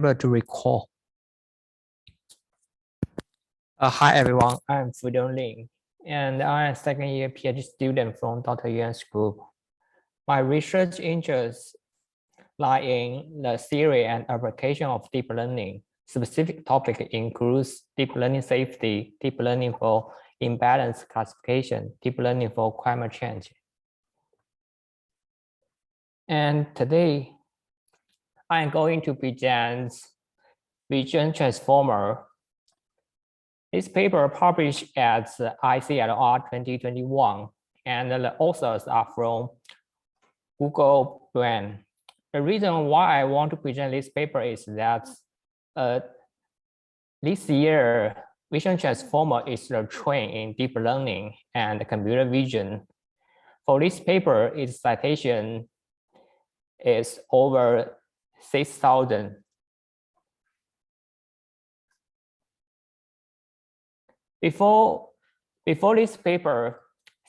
able to recall. Hi everyone, I'm Fudong, and I'm a second-year PhD student from Dr. Yuan's group. My research interests lie in the theory and application of deep learning. Specific topic includes deep learning safety, deep learning for imbalance classification, deep learning for climate change. And today, I'm going to present vision transformer. This paper published at ICLR 2021, and the authors are from Google brand. The reason why I want to present this paper is that this year, vision transformer is the trend in deep learning and computer vision. For this paper, its citation is over 6,000. Before this paper,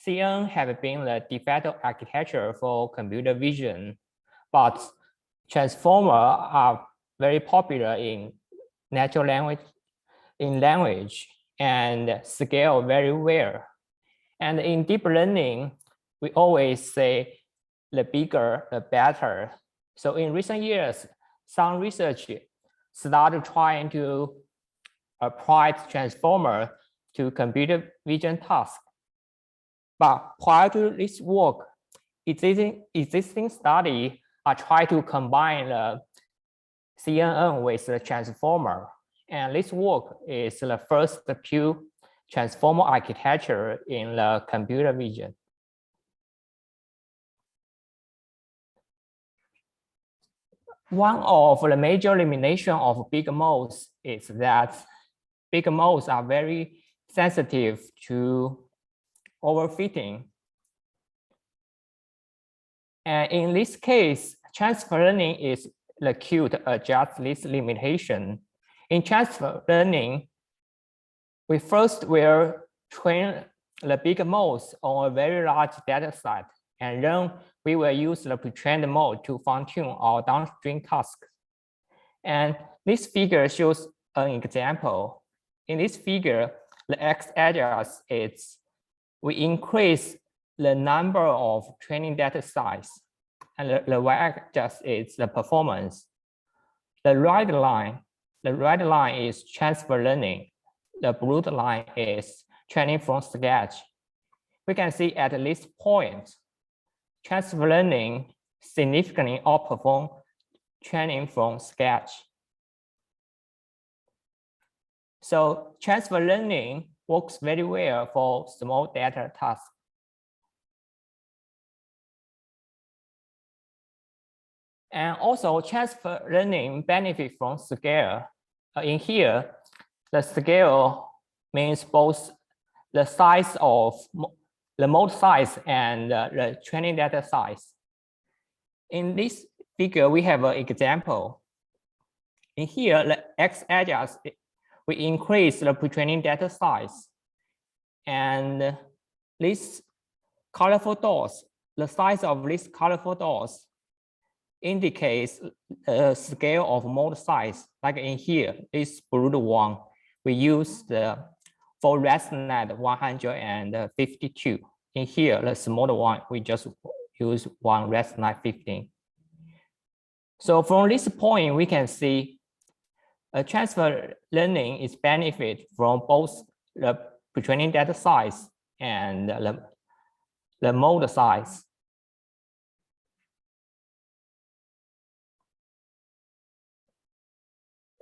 CNN had been the de facto architecture for computer vision, but transformers are very popular in natural language and scale very well. And in deep learning, we always say the bigger, the better. So in recent years, some research started trying to apply transformer to computer vision tasks. But prior to this work, existing study are trying to combine the CNN with the transformer. And this work is the first pure transformer architecture in the computer vision. One of the major limitations of big models is that big models are very sensitive to overfitting. And in this case, transfer learning is the key to adjust this limitation. In transfer learning, we first will train the big models on a very large data set, and then we will use the pre-trained model to fine-tune our downstream tasks. And this figure shows an example. In this figure, the x-axis is we increase the number of training data size, and the y-axis is the performance. The right line is transfer learning. The blue line is training from sketch. We can see at this point, transfer learning significantly outperforms training from sketch. So transfer learning works very well for small data tasks. And also transfer learning benefits from scale. In here, the scale means both the size of the model size and the training data size. In this figure, we have an example. In here, the x-axis, we increase the pre-training data size. And these colorful dots, the size of these colorful dots indicates the scale of model size. Like in here, this blue one, we use the for ResNet 152. In here, the smaller one, we just use one ResNet 15. So from this point, we can see transfer learning is benefit from both the pre-training data size and the model size.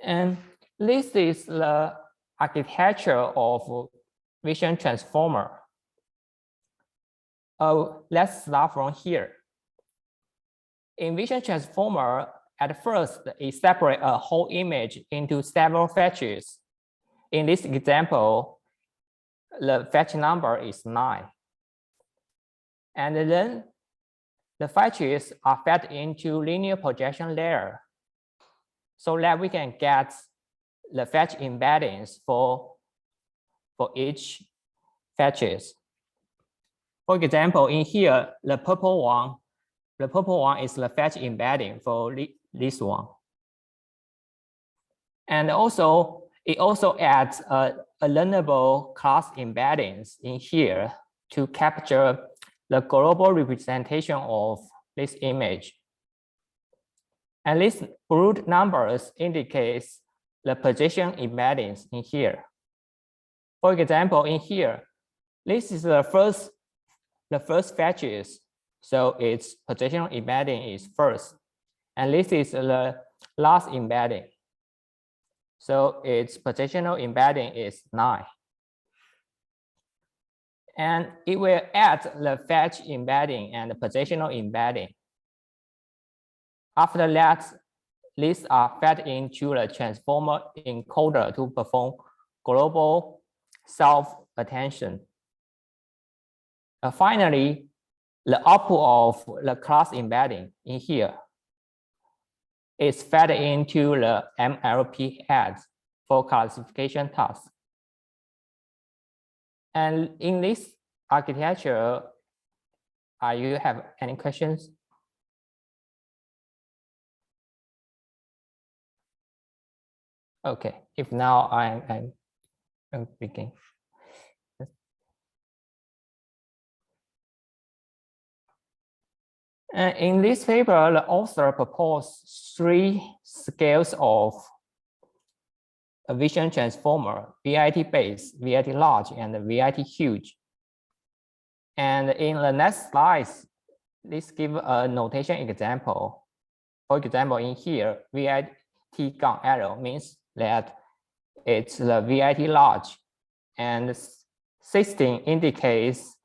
And this is the architecture of vision transformer. Let's start from here. In vision transformer, at first, it separates a whole image into several fetches. In this example, the fetch number is 9. And then the fetches are fed into linear projection layer so that we can get the fetch embeddings for each fetches. For example, in here, the purple one is the fetch embedding for this one. And also, it also adds a learnable class embeddings in here to capture the global representation of this image. And these blue numbers indicates the position embeddings in here. For example, in here, this is the first fetches, so its positional embedding is first, and this is the last embedding, so its positional embedding is 9. And it will add the fetch embedding and the positional embedding. After that, these are fed into the transformer encoder to perform global self-attention. Finally, the output of the class embedding in here is fed into the MLP heads for classification tasks. And in this architecture, you have any questions? Okay, if now I'm beginning. In this paper, the author proposed 3 scales of a vision transformer: ViT base, ViT large, and ViT huge. And in the next slides, let's give a notation example. For example, in here, ViT-arrow means that it's the ViT large, and 16 indicates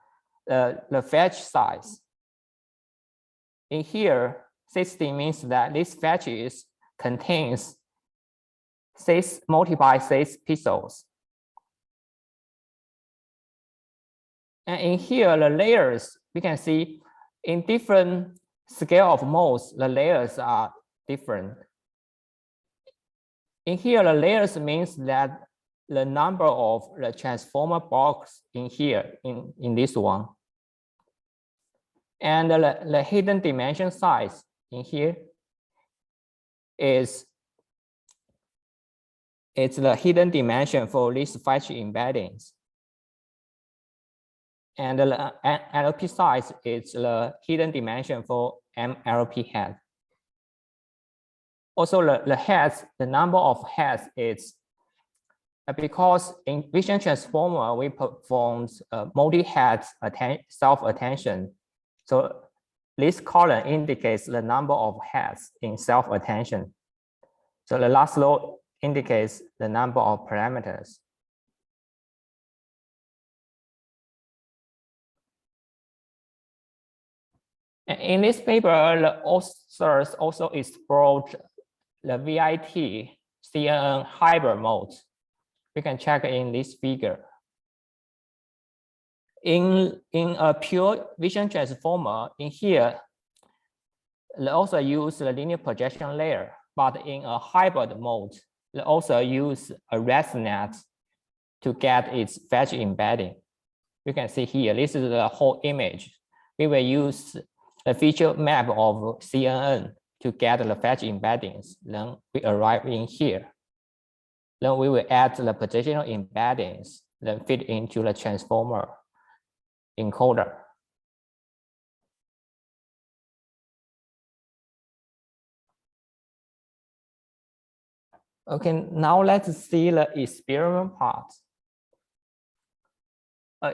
the fetch size. In here, 16 means that this fetch contains 6 multiplied 6 pixels. And in here, the layers, we can see in different scale of modes, the layers are different. In here, the layers means that the number of the transformer blocks in here, in this one. And the hidden dimension size in here is it's the hidden dimension for these fetch embeddings. And the LP size is the hidden dimension for MLP head. Also, the heads, the number of heads is because in vision transformer, we perform multi-head self-attention. So this column indicates the number of heads in self-attention. So the last row indicates the number of parameters. In this paper, the authors also explored the ViT CNN hybrid mode. We can check in this figure. In a pure vision transformer, in here, they also use the linear projection layer, but in a hybrid mode, they also use a ResNet to get its fetch embedding. You can see here, this is the whole image. We will use the feature map of CNN to get the fetch embeddings. Then we arrive in here. Then we will add the positional embeddings, then fit into the transformer encoder. Okay, now let's see the experiment part.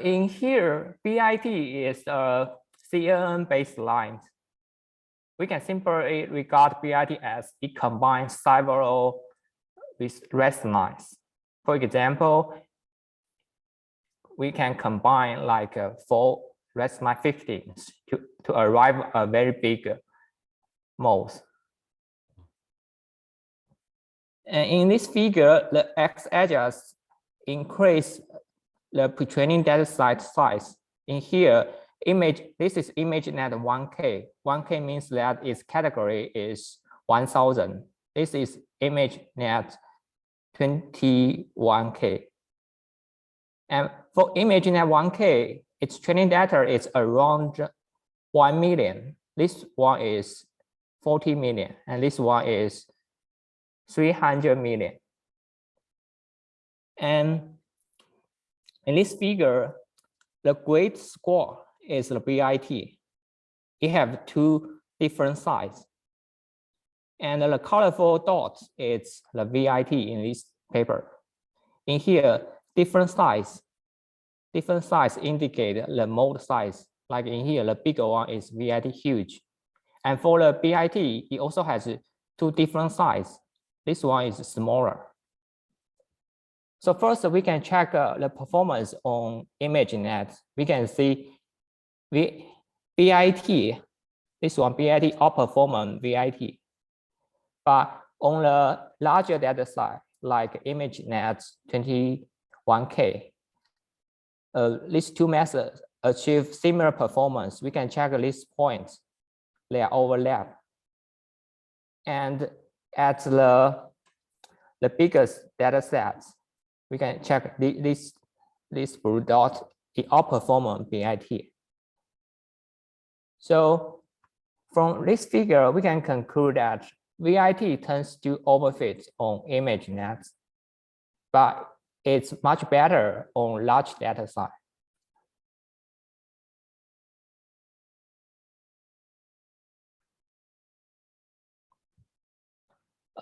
In here, ViT is a CNN baseline. We can simply regard ViT as it combines several with ResNets. For example, we can combine like 4 ResNet 15s to arrive at a very big mode. And in this figure, the x-axis increase the pre-training data set size. In here, this is ImageNet 1K. 1K means that its category is 1000. This is ImageNet 21K. And for ImageNet 1K, its training data is around 1 million. This one is 40 million, and this one is 300 million. And in this figure, the grade score is the ViT. It have two different sizes. And the colorful dots is the ViT in this paper. In here, different size indicate the mode size. Like in here, the bigger one is ViT huge. And for the ViT, it also has two different sizes. This one is smaller. So first, we can check the performance on ImageNet. We can see ViT, this one ViT outperforms ViT. But on the larger data set, like ImageNet 21K, these two methods achieve similar performance. We can check these points, they are overlap. And at the biggest data sets, we can check this blue dot, it outperforms ViT. So from this figure, we can conclude that ViT tends to overfit on ImageNet, but it's much better on large data set.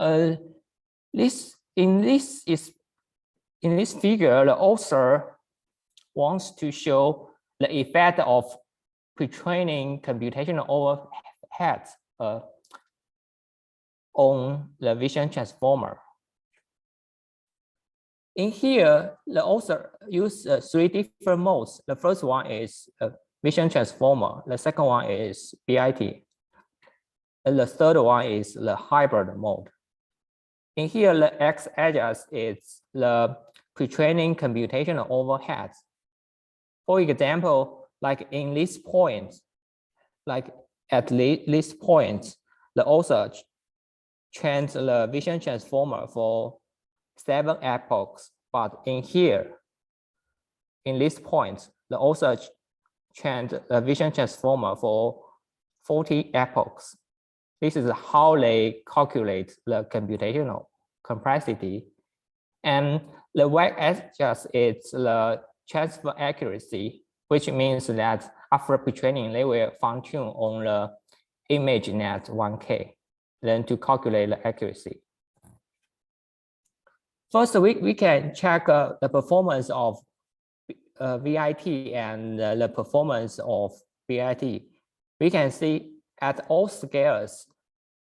In this figure, the author wants to show the effect of pre-training computational overhead on the vision transformer. In here, the author used three different modes. The first one is a vision transformer. The second one is ViT. And the third one is the hybrid mode. In here, the x-axis is the pre-training computational overhead. For example, like in this point, like at this point, the author trained the vision transformer for 7 epochs, but in here, in this point, the author trained the vision transformer for 40 epochs. This is how they calculate the computational complexity. And the y-axis is the transfer accuracy, which means that after pre-training, they will fine-tune on the ImageNet 1K, then to calculate the accuracy. First, we can check the performance of ViT and the performance of ViT. We can see at all scales,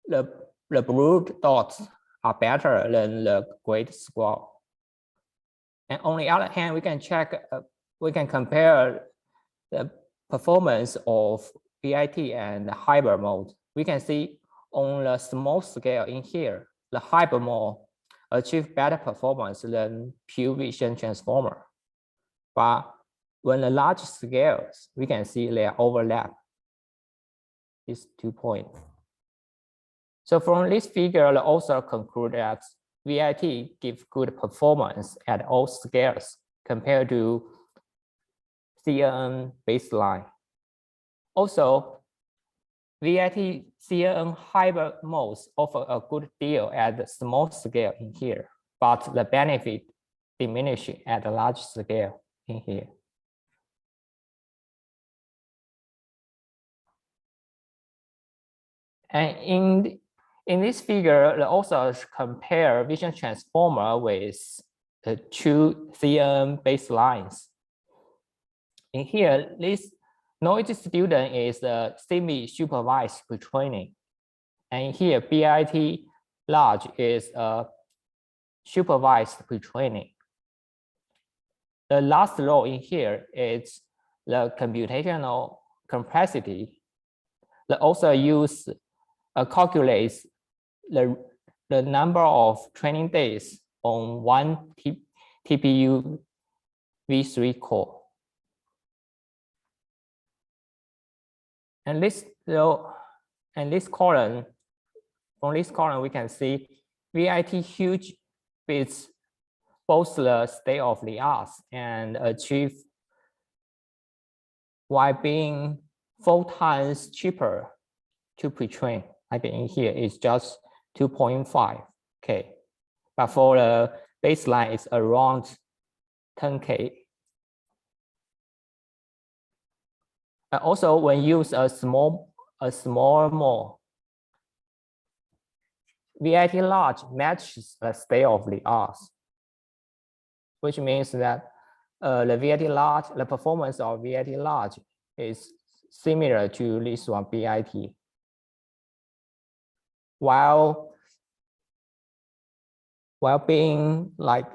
the blue dots are better than the grade score. And on the other hand, we can check, we can compare the performance of ViT and the hybrid mode. We can see on the small scale in here, the hybrid mode achieve better performance than pure vision transformer. But when the large scales, we can see they overlap these 2 points. So from this figure, the author conclude that ViT gives good performance at all scales compared to CNN baseline. Also, ViT CNN hybrid modes offer a good deal at the small scale in here, but the benefit diminishes at the large scale in here. And in this figure, the authors compare vision transformer with the 2 CNN baselines. In here, this noisy student is a semi-supervised pre-training. And here, ViT large is a supervised pre-training. The last row in here is the computational complexity. The author calculates the number of training days on one TPU V3 core. And this column, from this column, we can see ViT huge with both the state of the art and achieve while being 4 times cheaper to pre-train. Like in here, it's just 2.5K. But for the baseline is around 10K. And also, when use a small mode, ViT large matches the state of the art, which means that the performance of ViT large is similar to this one ViT, while being like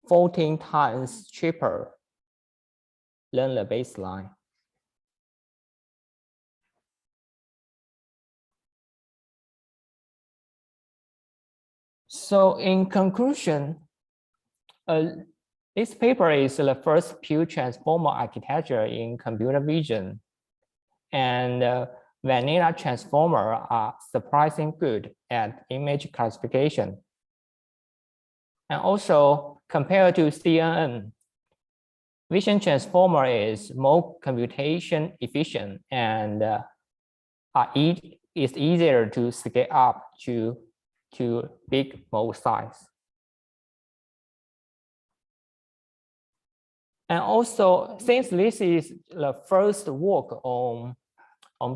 14 times cheaper than the baseline. So in conclusion, this paper is the first pure transformer architecture in computer vision, and vanilla transformer are surprisingly good at image classification. And also, compared to CNN, vision transformer is more computation efficient and is easier to scale up to big mode size. And also, since this is the first work on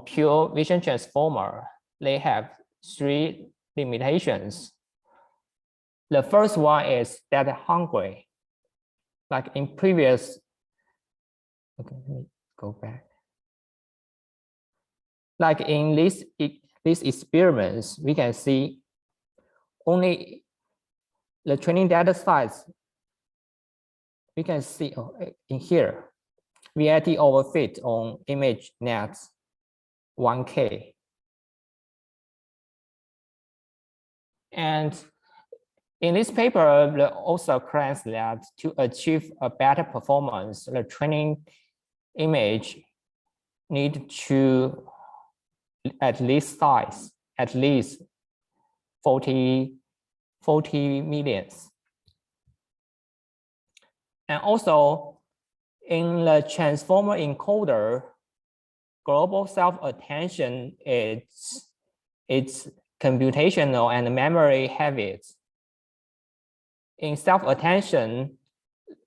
pure vision transformer, they have 3 limitations. The first one is data hungry. Like in previous, okay, let me go back. Like in these experiments, we can see only the training data size. We can see in here, ViT overfit on image nets 1K. And in this paper, the author claims that to achieve a better performance, the training image need to at least 40 millions. And also, in the transformer encoder, global self-attention it's computational and memory habits. In self-attention,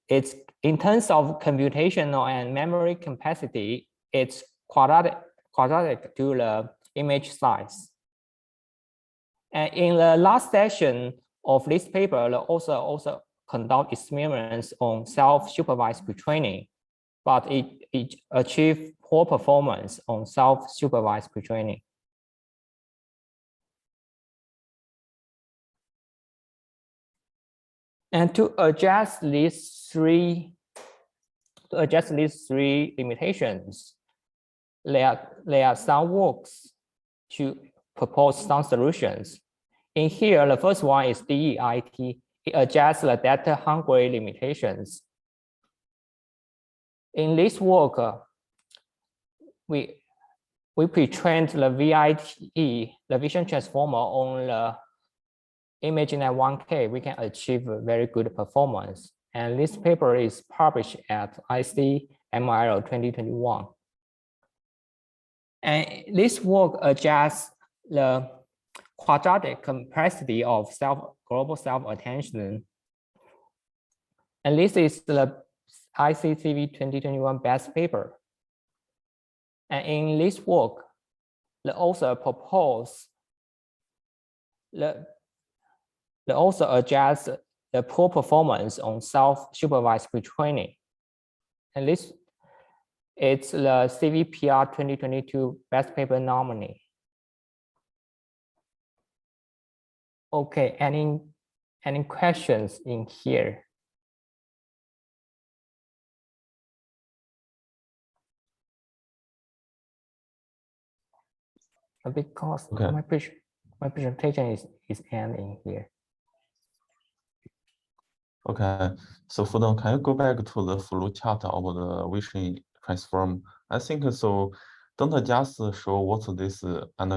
it's in terms of computational and memory capacity, it's quadratic to the image size. And in the last section of this paper, the author also conduct experiments on self-supervised pre-training, but it achieved poor performance on self-supervised pre-training. And to address these three limitations, there are some works to propose some solutions. In here, the first one is DEIT. It adjusts the data hungry limitations. In this work, we pre-trained the ViT, the vision transformer, on the image net 1K. We can achieve a very good performance. And this paper is published at ICLR 2021. And this work adjusts the quadratic complexity of global self-attention. And this is the ICCV 2021 best paper. And in this work, the author proposed the author adjusts the poor performance on self-supervised pre-training. And this it's the CVPR 2022 best paper nominee. Okay, any questions in here? Because okay. my presentation is ending here. Okay, so Fudong, can you go back to the flow chart of the vision transform? I think so. Don't just show what's this, and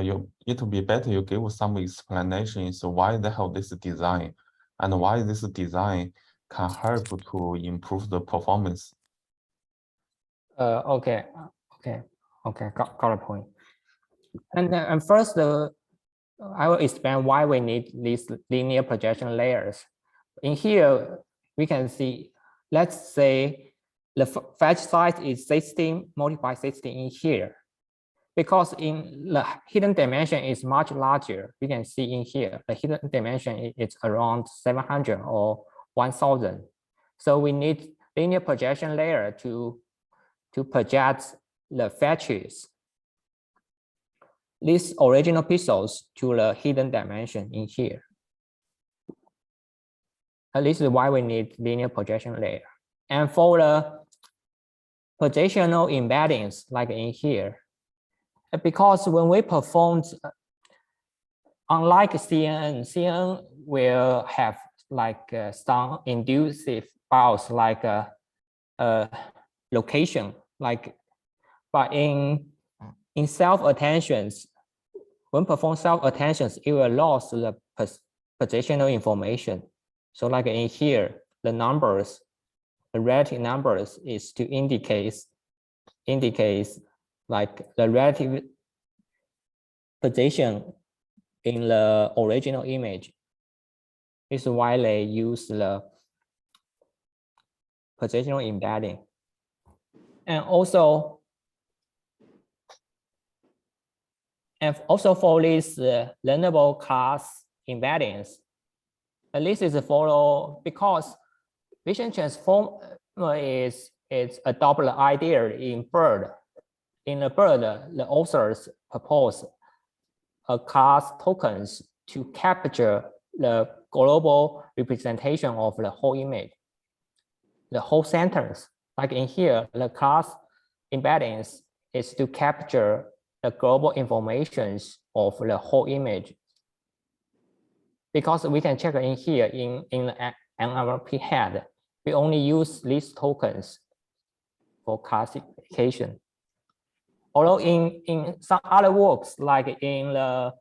it would be better you give some explanations why they have this design, and why this design can help to improve the performance. Okay, got a point. And first, I will explain why we need these linear projection layers. In here, we can see, let's say the fetch size is 16 multiplied 16 in here. Because in the hidden dimension is much larger, we can see in here, the hidden dimension is around 700 or 1000. So we need linear projection layer to project the fetches, these original pixels to the hidden dimension in here. And this is why we need linear projection layer. And for the projectional embeddings, like in here, because when we performed, unlike CNN will have like some inducive bias, like location, like, but in self-attentions, when perform self-attentions, it will lose the positional information. So like in here, the numbers, the relative numbers is to indicate like the relative position in the original image. This is why they use the positional embedding. And also for this learnable class embeddings, and this is follow because vision transform is adopt the idea in bird. In the bird, the authors propose a class tokens to capture the global representation of the whole image, the whole sentence. Like in here, the class embeddings is to capture the global informations of the whole image. Because we can check in here in the NLP head, we only use these tokens for classification. Although in some other works, like in the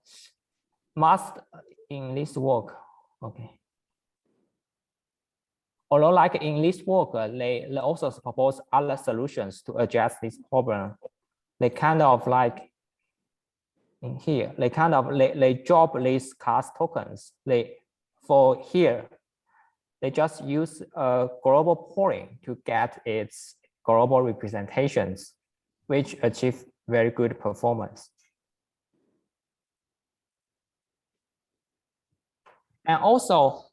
master, in this work, okay. Although like in this work, the authors propose other solutions to address this problem. They kind of like in here, they drop these class tokens. For here, they just use a global polling to get its global representations, which achieve very good performance. And also,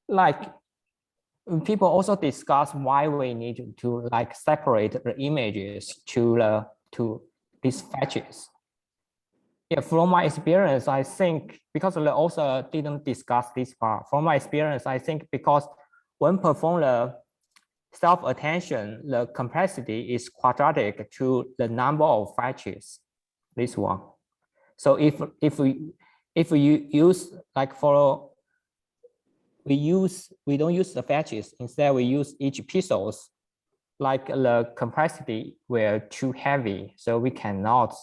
like, people also discuss why we need to like separate the images to these fetches. Yeah, from my experience, I think because the author didn't discuss this part. From my experience, I think because when perform the self-attention, the complexity is quadratic to the number of fetches. This one. So if we use like for we don't use the fetches. Instead, we use each pixels. Like the complexity were too heavy, so we cannot.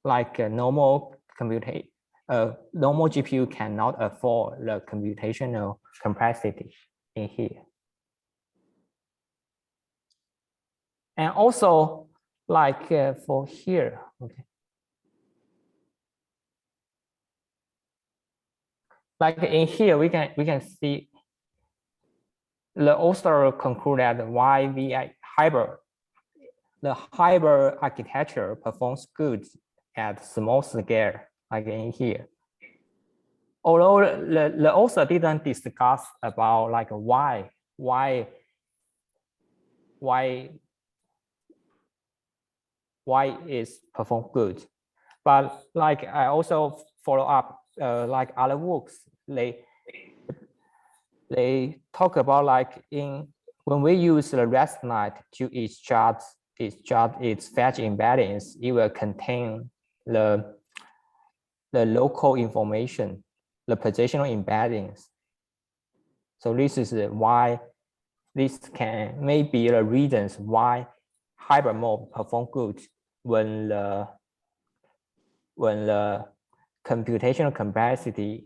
Like a normal GPU cannot afford the computational complexity in here. And also, like for here, okay. Like in here, we can see the author conclude that why the hybrid architecture performs good at small scale, like in here. Although the author didn't discuss about like why is perform good, but like I also follow up like other works, they talk about like when we use the ResNet to extract its fetch embeddings, it will contain the local information, the positional embeddings. So this is why this may be the reasons why hybrid mode perform good when the computational complexity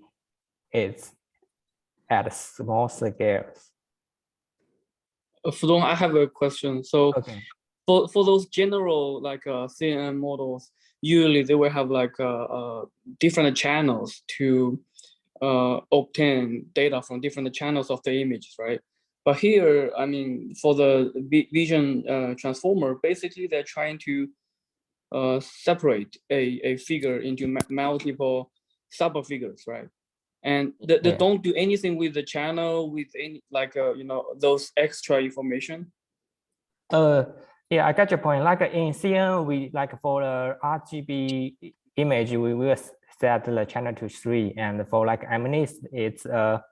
is at small scales. Fudong, I have a question. So okay. For those general like CNN models, usually they will have like different channels to obtain data from different channels of the images, right? But here, I mean, for the vision transformer, basically they're trying to separate a figure into multiple sub-figures, right? And they don't do anything with the channel, with any like you know, those extra information. Yeah, I got your point. Like in CNN, we like for the RGB image, we will set the channel to 3, and for like MNIST, it's a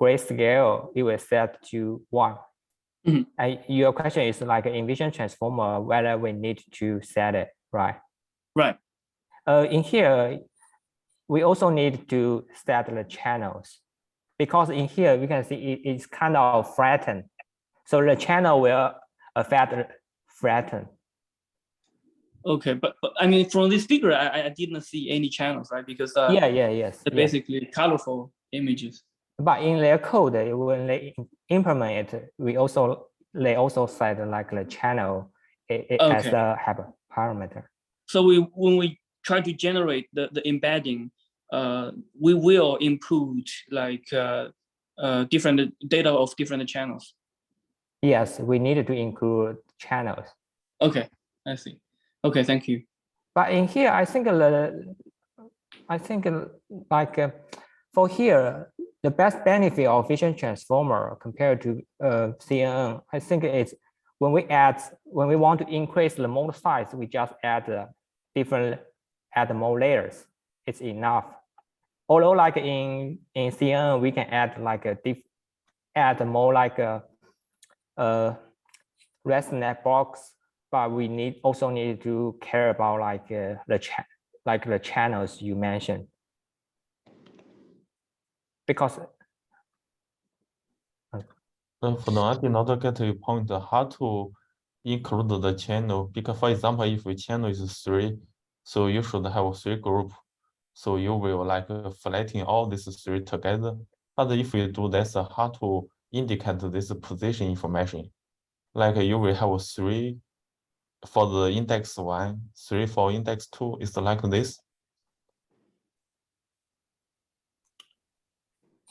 grayscale. It will set to 1. And your question is like in vision transformer, whether we need to set it, right? Right. In here, we also need to set the channels, because in here we can see it's kind of flattened, so the channel will affect flatten. Okay, but I mean, from this figure, I didn't see any channels, right? Because yes, they're basically colorful images. But in their code, when they implement it, they also set like the channel as a parameter. So when we try to generate the embedding, we will include like different data of different channels. Yes, we needed to include channels. Okay, I see. Okay, thank you. But in here, I think like for here, the best benefit of vision transformer compared to CNN, I think it's when we want to increase the mode size, we just add more layers. It's enough. Although like in CNN, we can add like add more like a ResNet box, but we also need to care about like the channels you mentioned, because Fudong, I did not get your point how to include the channel, because for example, if a channel is 3, so you should have 3 group, so you will like flatten all these 3 together. But if you do this, how to indicate this position information? Like you will have 3 for the index 1, 3 for index 2. It's like this.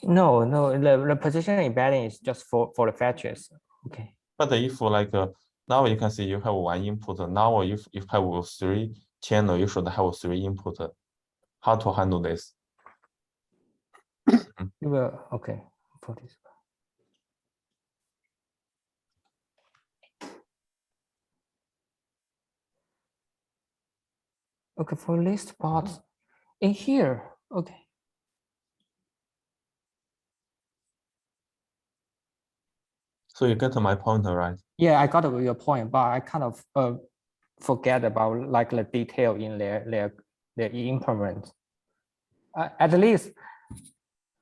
No, the position embedding is just for the fetches. Okay. But if like now you can see you have 1 input. Now if you have 3 channel, you should have 3 input. How to handle this? You will okay for this. Okay, for list parts in here. Okay. So you get my point, right? Yeah, I got your point, but I kind of forget about like the detail in their implement. At least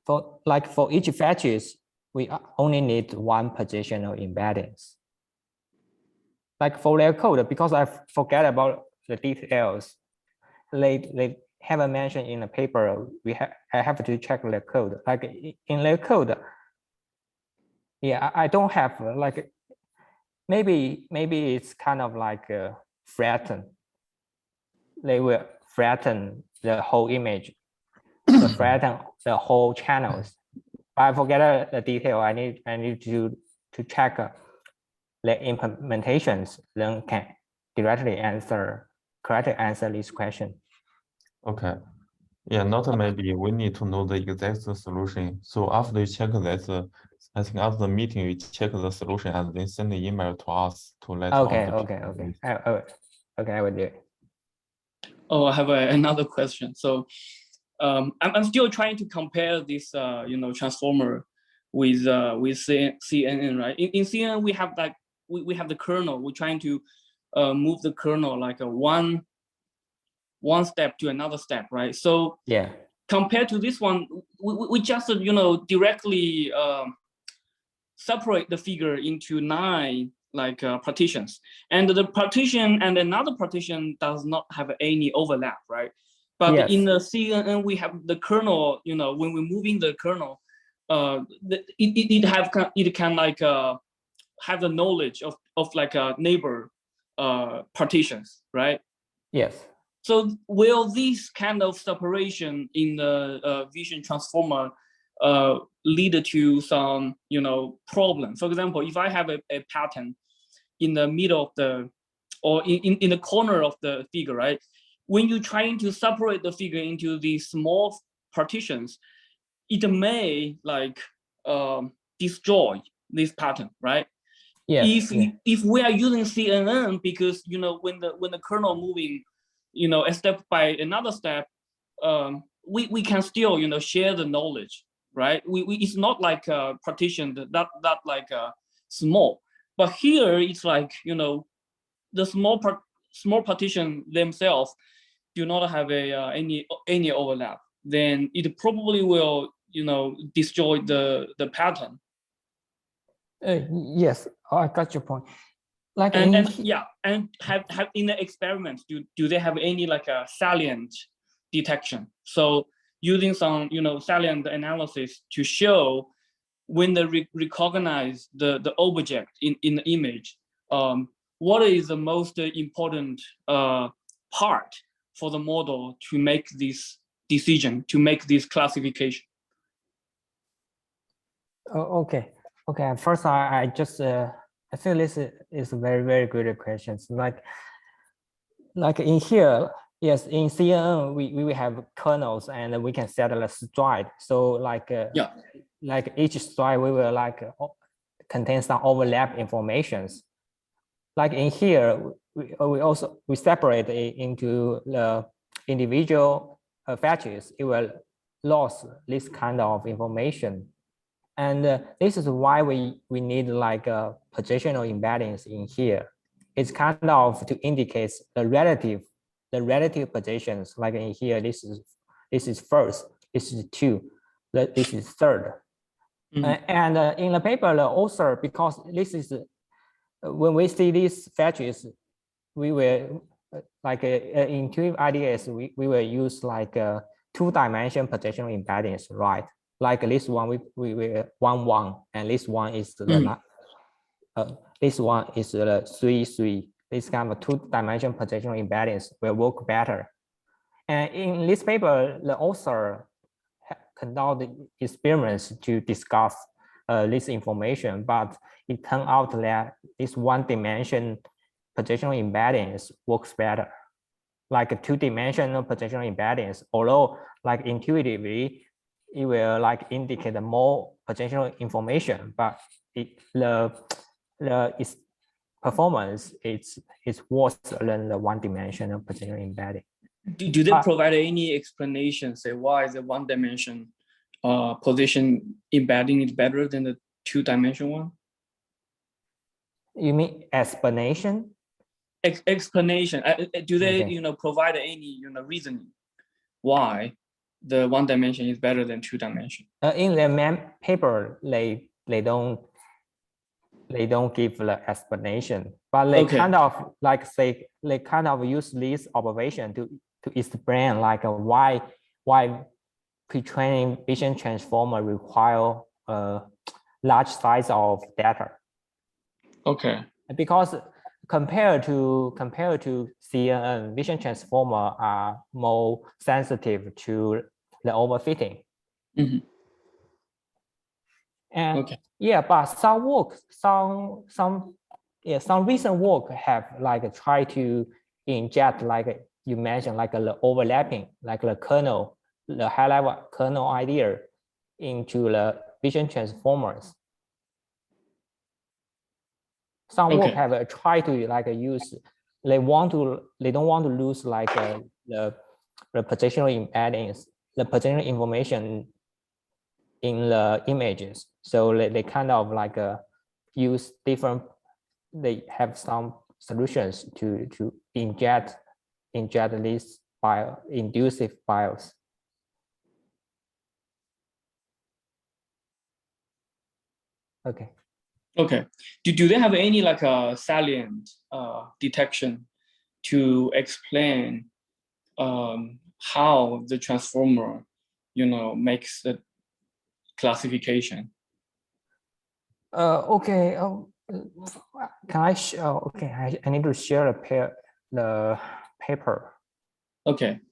for each fetches, we only need 1 positional embeddings. Like for their code, because I forget about the details, they haven't mentioned in the paper. I have to check their code. Like in their code, yeah, I don't have like maybe it's kind of like flatten. They will flatten the whole image, flatten the whole channels. I forget the detail. I need to check the implementations, then can correctly answer this question. Okay. Yeah, not maybe we need to know the exact solution. So after you check that, I think after the meeting, you check the solution and then send the email to us to let Okay, all the okay, okay. I will do it. Oh, I have another question. So I'm still trying to compare this transformer with CNN, right? In CNN we have like we have the kernel. We're trying to move the kernel like a one step to another step, right? So yeah, compared to this one, we just directly separate the figure into 9 like partitions, and the partition and another partition does not have any overlap, right? But yes. In the CNN we have the kernel. When we're moving the kernel, it can like have the knowledge of like neighbor partitions, right? Yes. So will this kind of separation in the vision transformer lead to some, problem? For example, if I have a pattern in the middle of the, or in the corner of the figure, right? When you're trying to separate the figure into these small partitions, it may destroy this pattern, right? Yes. If we are using CNN, because when the kernel moving, a step by another step, we can still share the knowledge, right? It's not like partitioned that like small, but here it's like the small partition themselves do not have any overlap. Then it probably will destroy the pattern. Yes, I got your point. Like and have in the experiments, do they have any like a salient detection? So using some salient analysis to show when they recognize the object in the image, what is the most important part for the model to make this decision, to make this classification? Oh, okay. First, I just I think this is a very, very good question. Like in here, yes, in CNN we have kernels and we can set a stride. So like like each stride we will contain some overlap informations. Like in here, we separate it into the individual fetches. It will lose this kind of information. And this is why we need like a positional embeddings in here. It's kind of to indicate the relative positions. Like in here, this is first, this is two, this is third. And in the paper, the author, because this is when we see these fetches, we will like intuitive ideas. We will use like a 2-dimension positional embeddings, right? Like this one, we 1 and this one is the this one is the 3. This kind of 2-dimension positional embeddings will work better. And in this paper, the author conducted experiments to discuss this information, but it turned out that this 1-dimension positional embeddings works better. Like a 2-dimensional positional embeddings, although like intuitively, it will like indicate more potential information, but its performance is worse than the 1-dimensional positional embedding. Do they provide any explanation, say why the 1-dimension position embedding is better than the 2-dimension one? You mean explanation? Explanation. Do they provide any reasoning why the 1-dimension is better than 2-dimension? In the main paper, they don't give the explanation, but they kind of like say they kind of use this observation to explain like why pre-training vision transformer require a large size of data. Okay. Because compared to CNN, vision transformer are more sensitive to the overfitting. And yeah, but some recent work have like tried to inject, like you mentioned, like the overlapping, like the kernel, the high level kernel idea into the vision transformers. Some work have tried to like use, they don't want to lose like the positional embeddings, the positional information in the images. So they kind of like use different, they have some solutions to inject these inducive files. Okay. Okay. Do they have any like a salient detection to explain how the transformer, makes the classification? Okay. Can I? Okay, I need to share the paper. Okay.